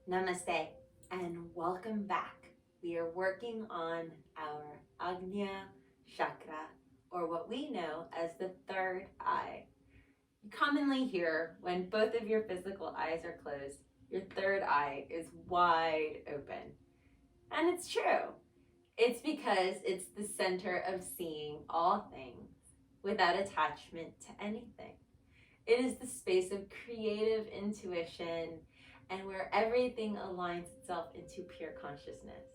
Namaste and welcome back. We are working on our Ajna Chakra, or what we know as the third eye. You commonly hear when both of your physical eyes are closed, your third eye is wide open. And it's true. It's because it's the center of seeing all things without attachment to anything. It is the space of creative intuition and where everything aligns itself into pure consciousness.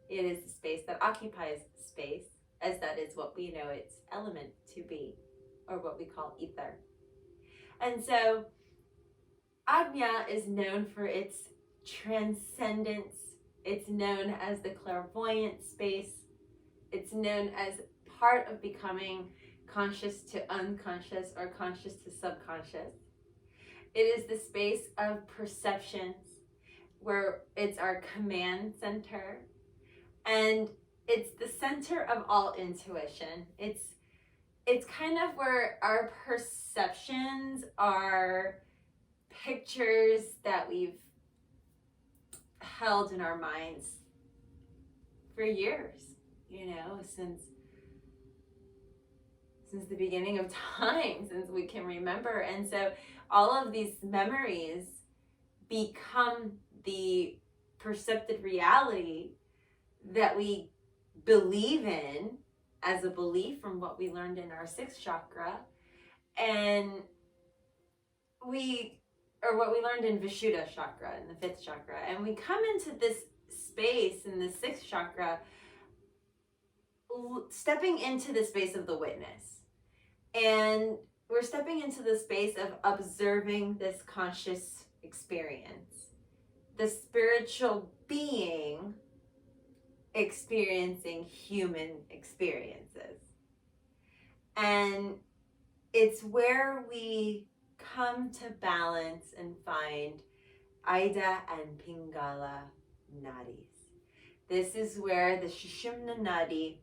It is the space that occupies space, as that is what we know its element to be, or what we call ether. And so, Ajna is known for its transcendence. It's known as the clairvoyant space. It's known as part of becoming conscious to unconscious or conscious to subconscious. It is the space of perceptions where it's our command center, and it's the center of all intuition. It's kind of where our perceptions are pictures that we've held in our minds for years, since the beginning of time, since we can remember. And so all of these memories become the percepted reality that we believe in as a belief from what we learned in our sixth chakra, and what we learned in Vishuddha chakra, in the fifth chakra. And we come into this space in the sixth chakra, stepping into the space of the witness. And we're stepping into the space of observing this conscious experience, the spiritual being experiencing human experiences. And it's where we come to balance and find Ida and Pingala Nadis. This is where the Sushumna Nadi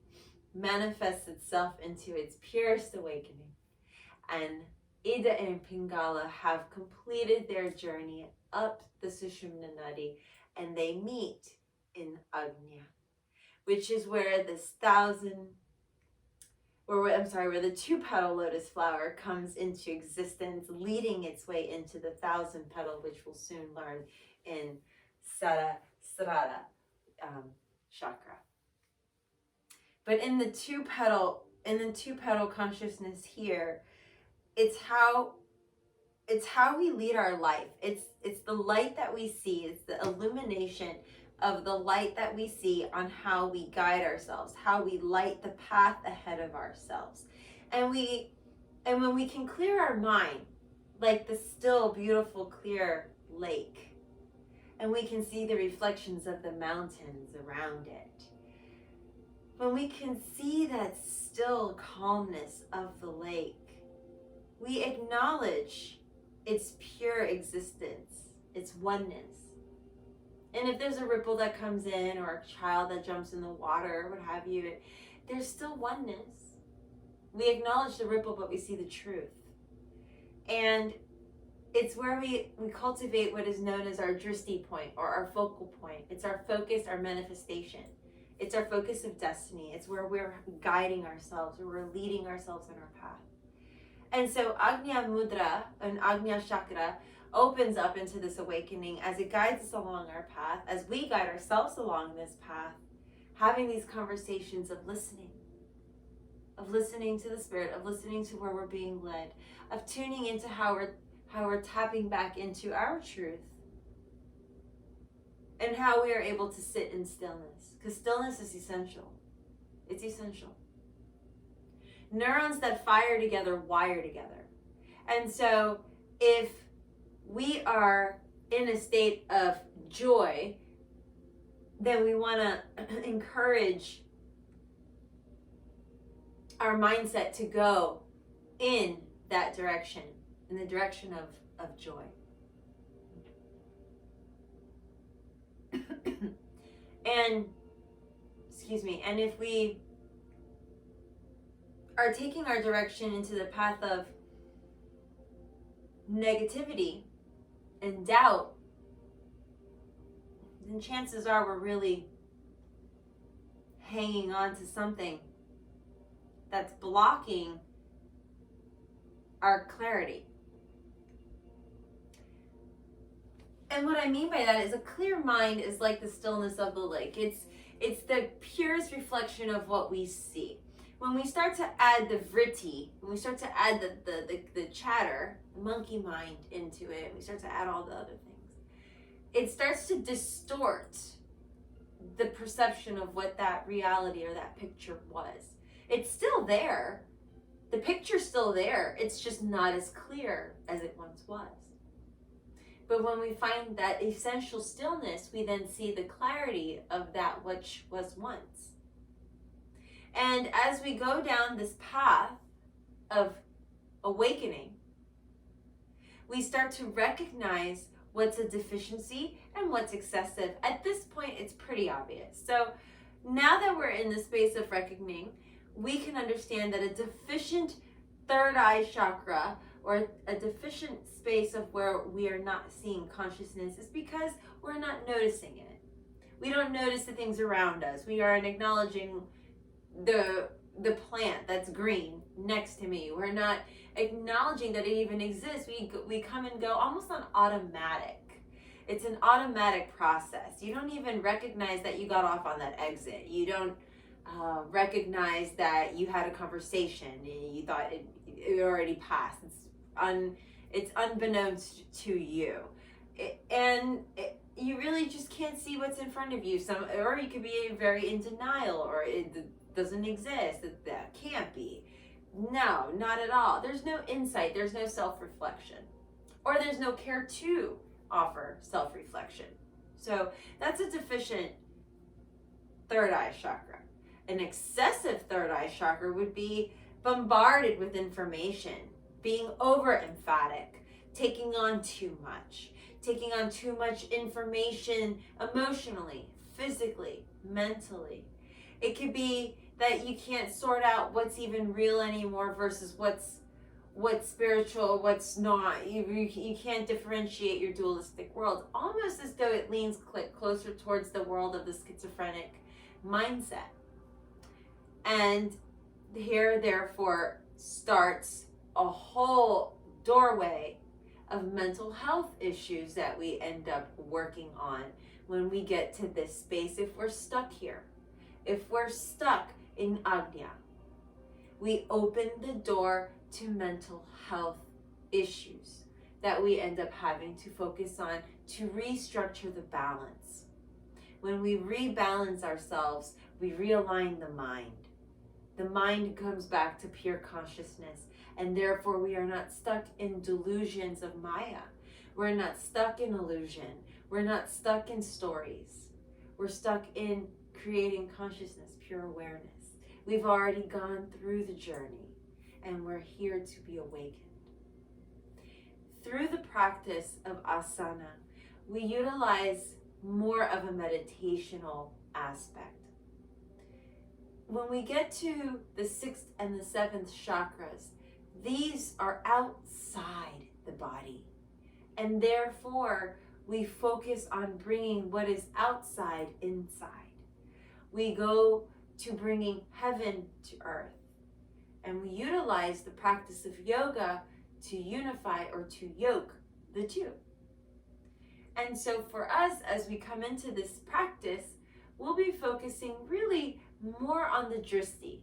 manifests itself into its purest awakening. And Ida and Pingala have completed their journey up the Sushumna Nadi, and they meet in Ajna, which is where the two-petal lotus flower comes into existence, leading its way into the 1,000-petal, which we'll soon learn in Sahasrara chakra. But in the two-petal consciousness here, it's how we lead our life. It's the light that we see. It's the illumination of the light that we see on how we guide ourselves, how we light the path ahead of ourselves. And when we can clear our mind, like the still beautiful clear lake, and we can see the reflections of the mountains around it, when we can see that still calmness of the lake, we acknowledge its pure existence, its oneness. And if there's a ripple that comes in, or a child that jumps in the water, or what have you, there's still oneness. We acknowledge the ripple, but we see the truth. And it's where we cultivate what is known as our dristhi point, or our focal point. It's our focus, our manifestation. It's our focus of destiny. It's where we're guiding ourselves, where we're leading ourselves on our path. And so Ajna Mudra and Ajna Chakra opens up into this awakening as it guides us along our path, as we guide ourselves along this path, having these conversations of listening to the spirit, of listening to where we're being led, of tuning into how we're tapping back into our truth, and how we are able to sit in stillness, because stillness is essential. It's essential. Neurons that fire together wire together. And so if we are in a state of joy, then we want to encourage our mindset to go in that direction, in the direction of joy. And if we are taking our direction into the path of negativity and doubt, then chances are we're really hanging on to something that's blocking our clarity. And what I mean by that is a clear mind is like the stillness of the lake. It's the purest reflection of what we see. When we start to add the vritti, when we start to add the chatter, the monkey mind into it, we start to add all the other things, it starts to distort the perception of what that reality or that picture was. It's still there. The picture's still there. It's just not as clear as it once was. But when we find that essential stillness, we then see the clarity of that which was once. And as we go down this path of awakening, we start to recognize what's a deficiency and what's excessive. At this point, it's pretty obvious. So now that we're in the space of reckoning, we can understand that a deficient third eye chakra, or a deficient space of where we are not seeing consciousness, is because we're not noticing it. We don't notice the things around us. We aren't acknowledging the plant that's green next to me. We're not acknowledging that it even exists. We come and go almost on automatic. It's an automatic process. You don't even recognize that you got off on that exit. You don't recognize that you had a conversation and you thought it already passed. It's unbeknownst to you. You really just can't see what's in front of you. Or you could be very in denial, or it doesn't exist, that can't be. No, not at all. There's no insight, there's no self-reflection, or there's no care to offer self-reflection. So that's a deficient third eye chakra. An excessive third eye chakra would be bombarded with information, being over emphatic, taking on too much information emotionally, physically, mentally. It could be that you can't sort out what's even real anymore versus what's spiritual, what's not. You can't differentiate your dualistic world, almost as though it leans closer towards the world of the schizophrenic mindset. And here, therefore, starts a whole doorway of mental health issues that we end up working on when we get to this space. If we're stuck here, if we're stuck in Ajna, we open the door to mental health issues that we end up having to focus on to restructure the balance. When we rebalance ourselves, we realign the mind. The mind comes back to pure consciousness, and therefore we are not stuck in delusions of Maya. We're not stuck in illusion. We're not stuck in stories. We're stuck in creating consciousness, pure awareness. We've already gone through the journey, and we're here to be awakened. Through the practice of asana, we utilize more of a meditational aspect. When we get to the 6th and the 7th chakras, these are outside the body. And therefore, we focus on bringing what is outside inside. We go to bringing heaven to earth. And we utilize the practice of yoga to unify or to yoke the two. And so for us, as we come into this practice, we'll be focusing really more on the dristhi,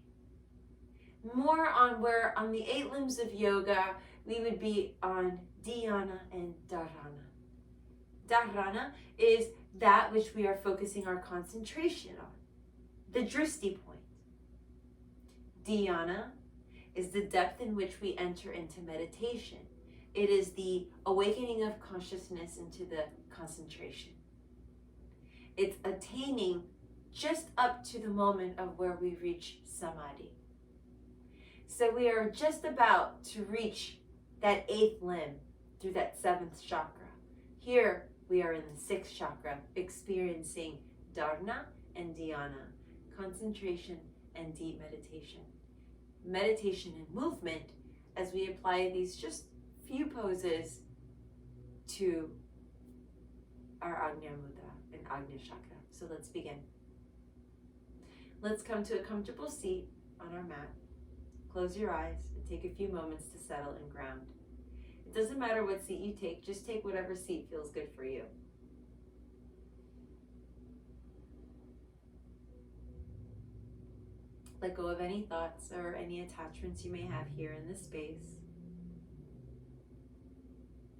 more on where on the 8 limbs of yoga, we would be on dhyana and dharana. Dharana is that which we are focusing our concentration on, the dristhi point. Dhyana is the depth in which we enter into meditation. It is the awakening of consciousness into the concentration. It's attaining just up to the moment of where we reach samadhi. So we are just about to reach that 8th limb through that 7th chakra. Here we are in the 6th chakra, experiencing dharana and dhyana, concentration and deep meditation. Meditation and movement as we apply these just few poses to our Ajna Mudra in Ajna chakra. So let's begin. Let's come to a comfortable seat on our mat. Close your eyes and take a few moments to settle and ground. It doesn't matter what seat you take, just take whatever seat feels good for you. Let go of any thoughts or any attachments you may have here in this space.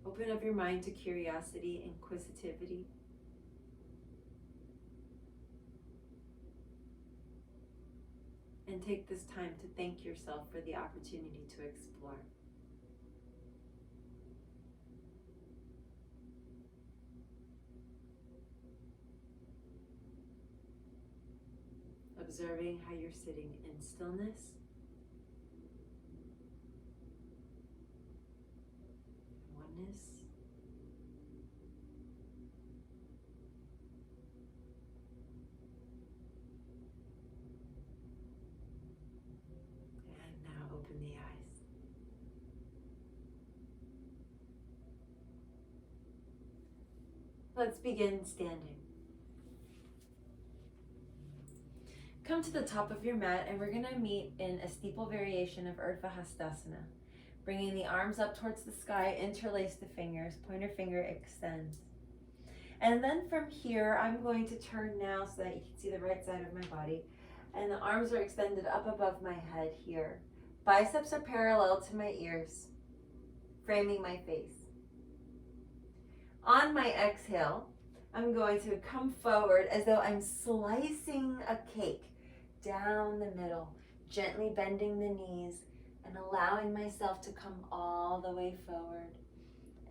Open up your mind to curiosity, inquisitivity. And take this time to thank yourself for the opportunity to explore. Observing how you're sitting in stillness, oneness, and now open the eyes. Let's begin standing. Come to the top of your mat and we're going to meet in a steeple variation of Urfa Hastasana. Bringing the arms up towards the sky, interlace the fingers, pointer finger extends. And then from here, I'm going to turn now so that you can see the right side of my body. And the arms are extended up above my head here. Biceps are parallel to my ears, framing my face. On my exhale, I'm going to come forward as though I'm slicing a cake down the middle, gently bending the knees and allowing myself to come all the way forward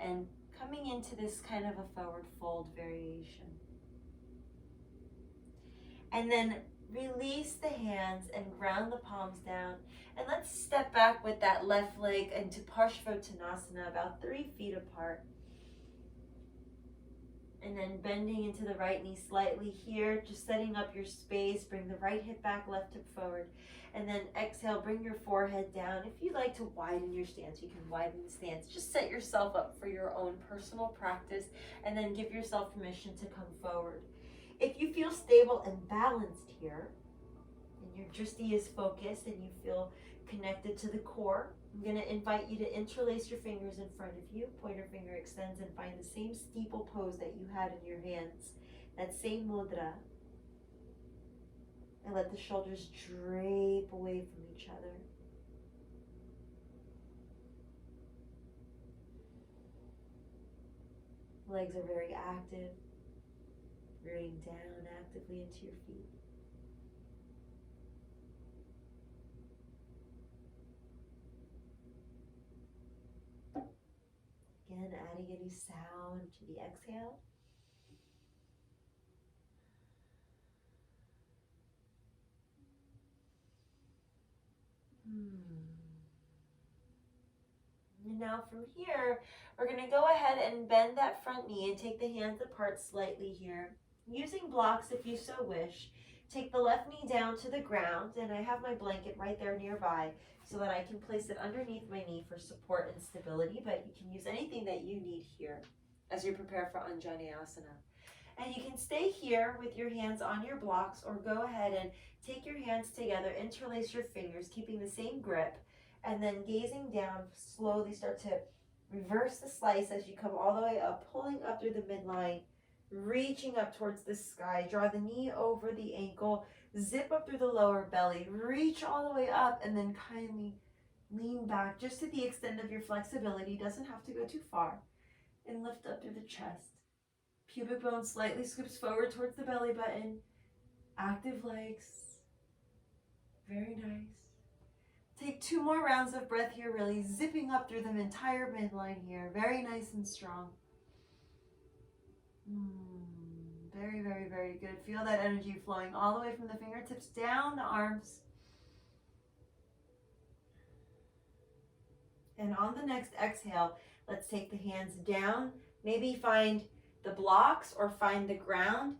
and coming into this kind of a forward fold variation. And then release the hands and ground the palms down. And let's step back with that left leg into Parshvottanasana, about 3 feet apart. And then bending into the right knee slightly here, just setting up your space. Bring the right hip back, left hip forward. And then exhale, bring your forehead down. If you'd like to widen your stance, you can widen the stance. Just set yourself up for your own personal practice and then give yourself permission to come forward. If you feel stable and balanced here, and your dristhi is focused and you feel connected to the core, I'm going to invite you to interlace your fingers in front of you. Pointer finger extends and find the same steeple pose that you had in your hands. That same mudra. And let the shoulders drape away from each other. Legs are very active. Rooting down actively into your feet. Again, adding any sound to the exhale. And now from here, we're going to go ahead and bend that front knee and take the hands apart slightly here. Using blocks if you so wish. Take the left knee down to the ground, and I have my blanket right there nearby so that I can place it underneath my knee for support and stability, but you can use anything that you need here as you prepare for Anjaneyasana. And you can stay here with your hands on your blocks, or go ahead and take your hands together, interlace your fingers, keeping the same grip, and then gazing down, slowly start to reverse the slice as you come all the way up, pulling up through the midline, reaching up towards the sky. Draw the knee over the ankle, zip up through the lower belly, reach all the way up, and then kindly lean back just to the extent of your flexibility. Doesn't have to go too far. And lift up through the chest. Pubic bone slightly scoops forward towards the belly button. Active legs. Very nice. Take 2 more rounds of breath here, really zipping up through the entire midline here. Very nice and strong. Very, very, very good. Feel that energy flowing all the way from the fingertips down the arms. And on the next exhale, let's take the hands down. Maybe find the blocks or find the ground.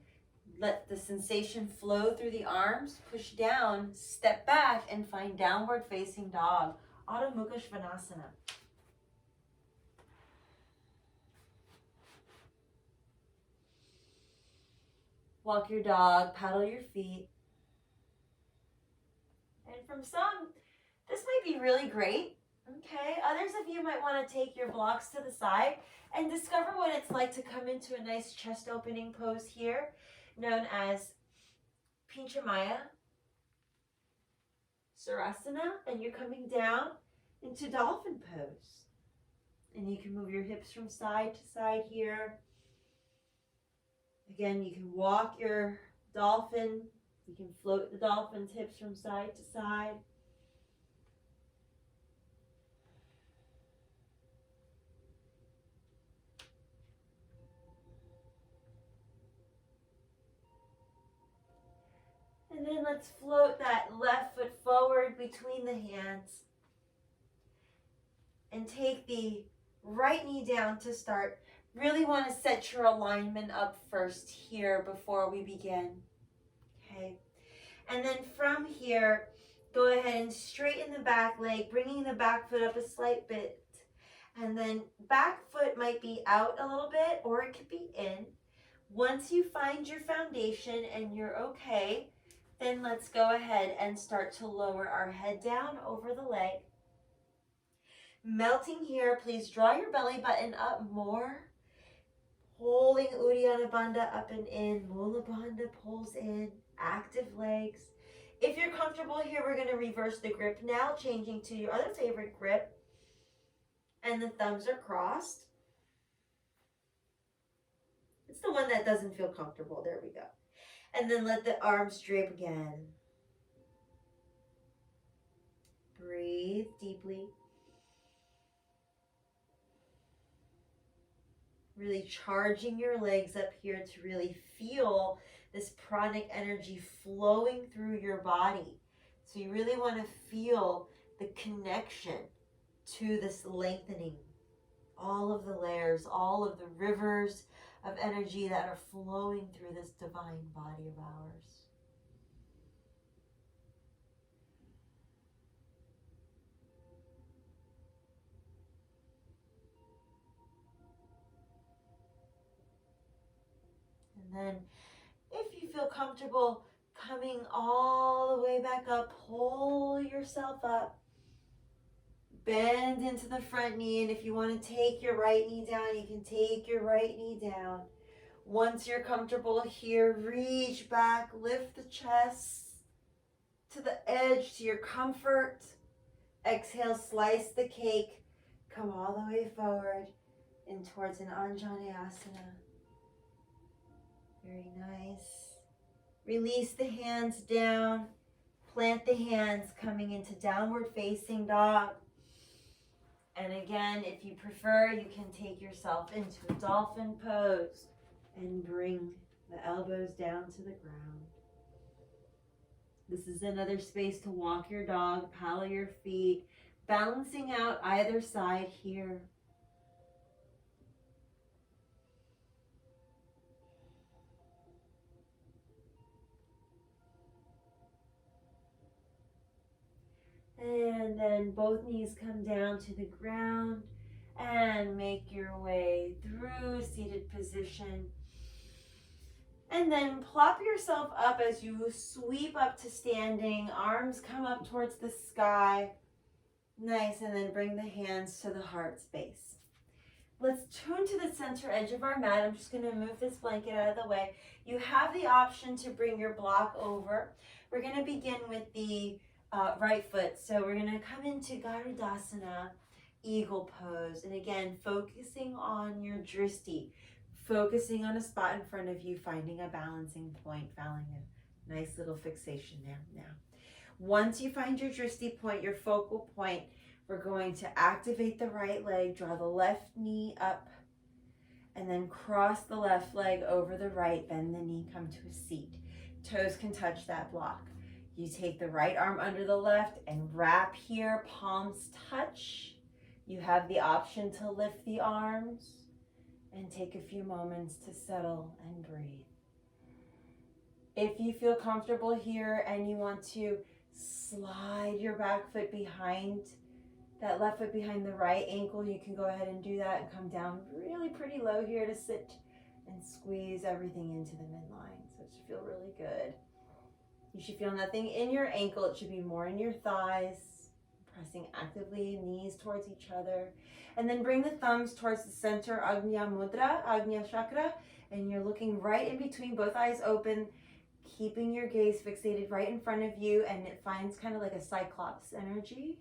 Let the sensation flow through the arms. Push down, step back, and find downward facing dog. Adho Mukha Svanasana. walk your dog, paddle your feet. And from some, this might be really great. Okay, others of you might want to take your blocks to the side and discover what it's like to come into a nice chest opening pose here, known as Pinchamaya Sarasana, and you're coming down into dolphin pose. And you can move your hips from side to side here. Again, you can walk your dolphin. You can float the dolphin's hips from side to side. And then let's float that left foot forward between the hands. And take the right knee down to start. Really want to set your alignment up first here before we begin. Okay. And then from here, go ahead and straighten the back leg, bringing the back foot up a slight bit. And then back foot might be out a little bit, or it could be in. Once you find your foundation and you're okay, then let's go ahead and start to lower our head down over the leg. Melting here, please draw your belly button up more. Pulling Uddiyana Bandha up and in. Mula Bandha pulls in. Active legs. If you're comfortable here, we're going to reverse the grip now, changing to your other favorite grip. And the thumbs are crossed. It's the one that doesn't feel comfortable. There we go. And then let the arms drape again. Breathe deeply. Really charging your legs up here to really feel this pranic energy flowing through your body. So you really want to feel the connection to this lengthening. All of the layers, all of the rivers of energy that are flowing through this divine body of ours. And then if you feel comfortable coming all the way back up, pull yourself up. Bend into the front knee, and if you want to take your right knee down, you can take your right knee down. Once you're comfortable here, reach back, lift the chest to the edge, to your comfort. Exhale, slice the cake. Come all the way forward and towards an Anjaneyasana. Very nice. Release the hands down. Plant the hands coming into downward facing dog. And again, if you prefer, you can take yourself into a dolphin pose and bring the elbows down to the ground. This is another space to walk your dog, paddle your feet, balancing out either side here. And then both knees come down to the ground and make your way through seated position. And then plop yourself up as you sweep up to standing. Arms come up towards the sky. Nice, and then bring the hands to the heart space. Let's tune to the center edge of our mat. I'm just going to move this blanket out of the way. You have the option to bring your block over. We're going to begin with the right foot. So we're going to come into Garudasana, eagle pose. And again, focusing on your dristhi, focusing on a spot in front of you, finding a balancing point, finding a nice little fixation there. Now, once you find your dristhi point, your focal point, we're going to activate the right leg, draw the left knee up, and then cross the left leg over the right, bend the knee, come to a seat. Toes can touch that block. You take the right arm under the left and wrap here, palms touch. You have the option to lift the arms and take a few moments to settle and breathe. If you feel comfortable here and you want to slide your back foot behind, that left foot behind the right ankle, you can go ahead and do that and come down really pretty low here to sit and squeeze everything into the midline. So it should feel really good. You should feel nothing in your ankle. It should be more in your thighs. Pressing actively, knees towards each other. And then bring the thumbs towards the center, Ajna Mudra, Ajna Chakra. And you're looking right in between, both eyes open, keeping your gaze fixated right in front of you. And it finds kind of like a cyclops energy.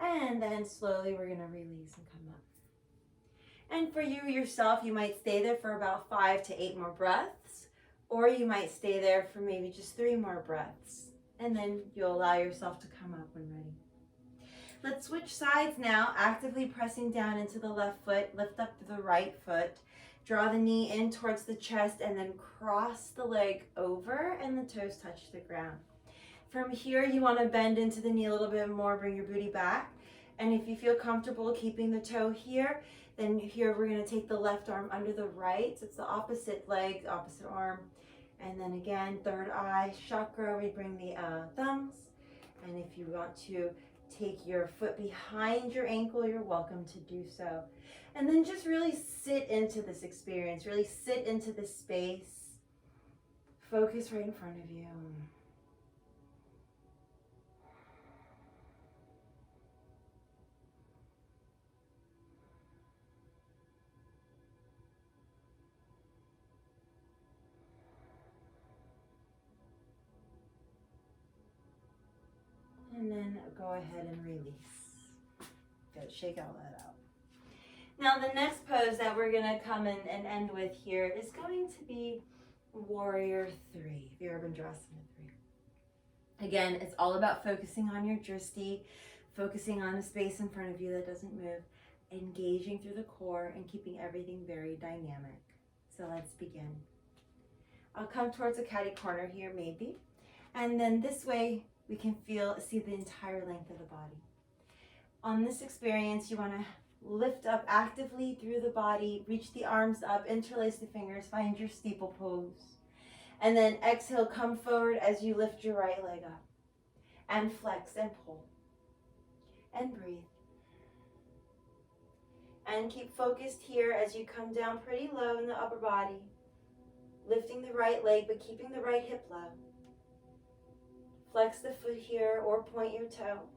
And then slowly we're going to release and come up. And for you yourself, you might stay there for about 5 to 8 more breaths. Or you might stay there for maybe just 3 more breaths. And then you'll allow yourself to come up when ready. Let's switch sides now, actively pressing down into the left foot, lift up to the right foot, draw the knee in towards the chest, and then cross the leg over and the toes touch the ground. From here, you want to bend into the knee a little bit more, bring your booty back. And if you feel comfortable keeping the toe here, then here we're going to take the left arm under the right. So it's the opposite leg, opposite arm. And then again, third eye, chakra, we bring the thumbs. And if you want to take your foot behind your ankle, you're welcome to do so. And then just really sit into this experience, really sit into this space. Focus right in front of you. And then go ahead and release. Good, shake all that out. Now the next pose that we're gonna come in and end with here is going to be Warrior 3, Virabhadrasana 3. Again, it's all about focusing on your dristhi, focusing on the space in front of you that doesn't move, engaging through the core and keeping everything very dynamic. So let's begin. I'll come towards a catty corner here maybe, and then this way we can see the entire length of the body. On this experience, you want to lift up actively through the body, reach the arms up, interlace the fingers, find your steeple pose. And then exhale, come forward as you lift your right leg up. And flex and pull. And breathe. And keep focused here as you come down pretty low in the upper body. Lifting the right leg, but keeping the right hip low. Flex the foot here or point your toe.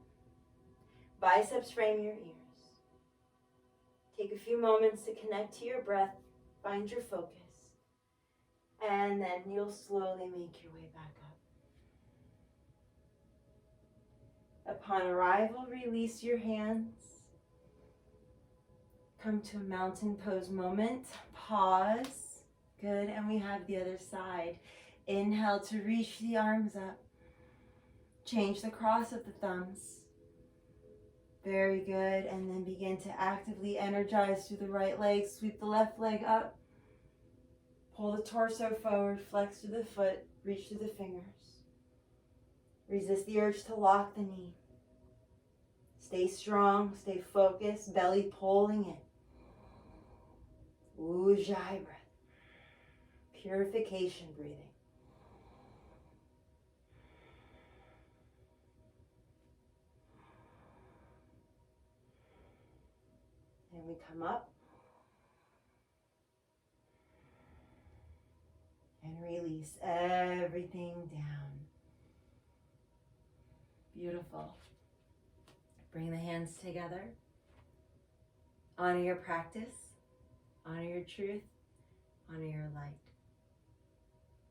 Biceps frame your ears. Take a few moments to connect to your breath, find your focus, and then you'll slowly make your way back up. Upon arrival, release your hands. Come to a mountain pose moment. Pause. Good, and we have the other side. Inhale to reach the arms up. Change the cross of the thumbs. Very good. And then begin to actively energize through the right leg. Sweep the left leg up. Pull the torso forward. Flex through the foot. Reach through the fingers. Resist the urge to lock the knee. Stay strong. Stay focused. Belly pulling in. Ujjayi breath. Purification breathing. And we come up and release everything down. Beautiful. Bring the hands together. Honor your practice. Honor your truth. Honor your light.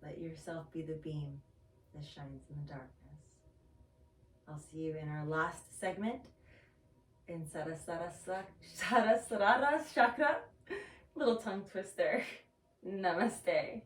Let yourself be the beam that shines in the darkness. I'll see you in our last segment in Sarasarara Chakra. Little tongue twister. Namaste.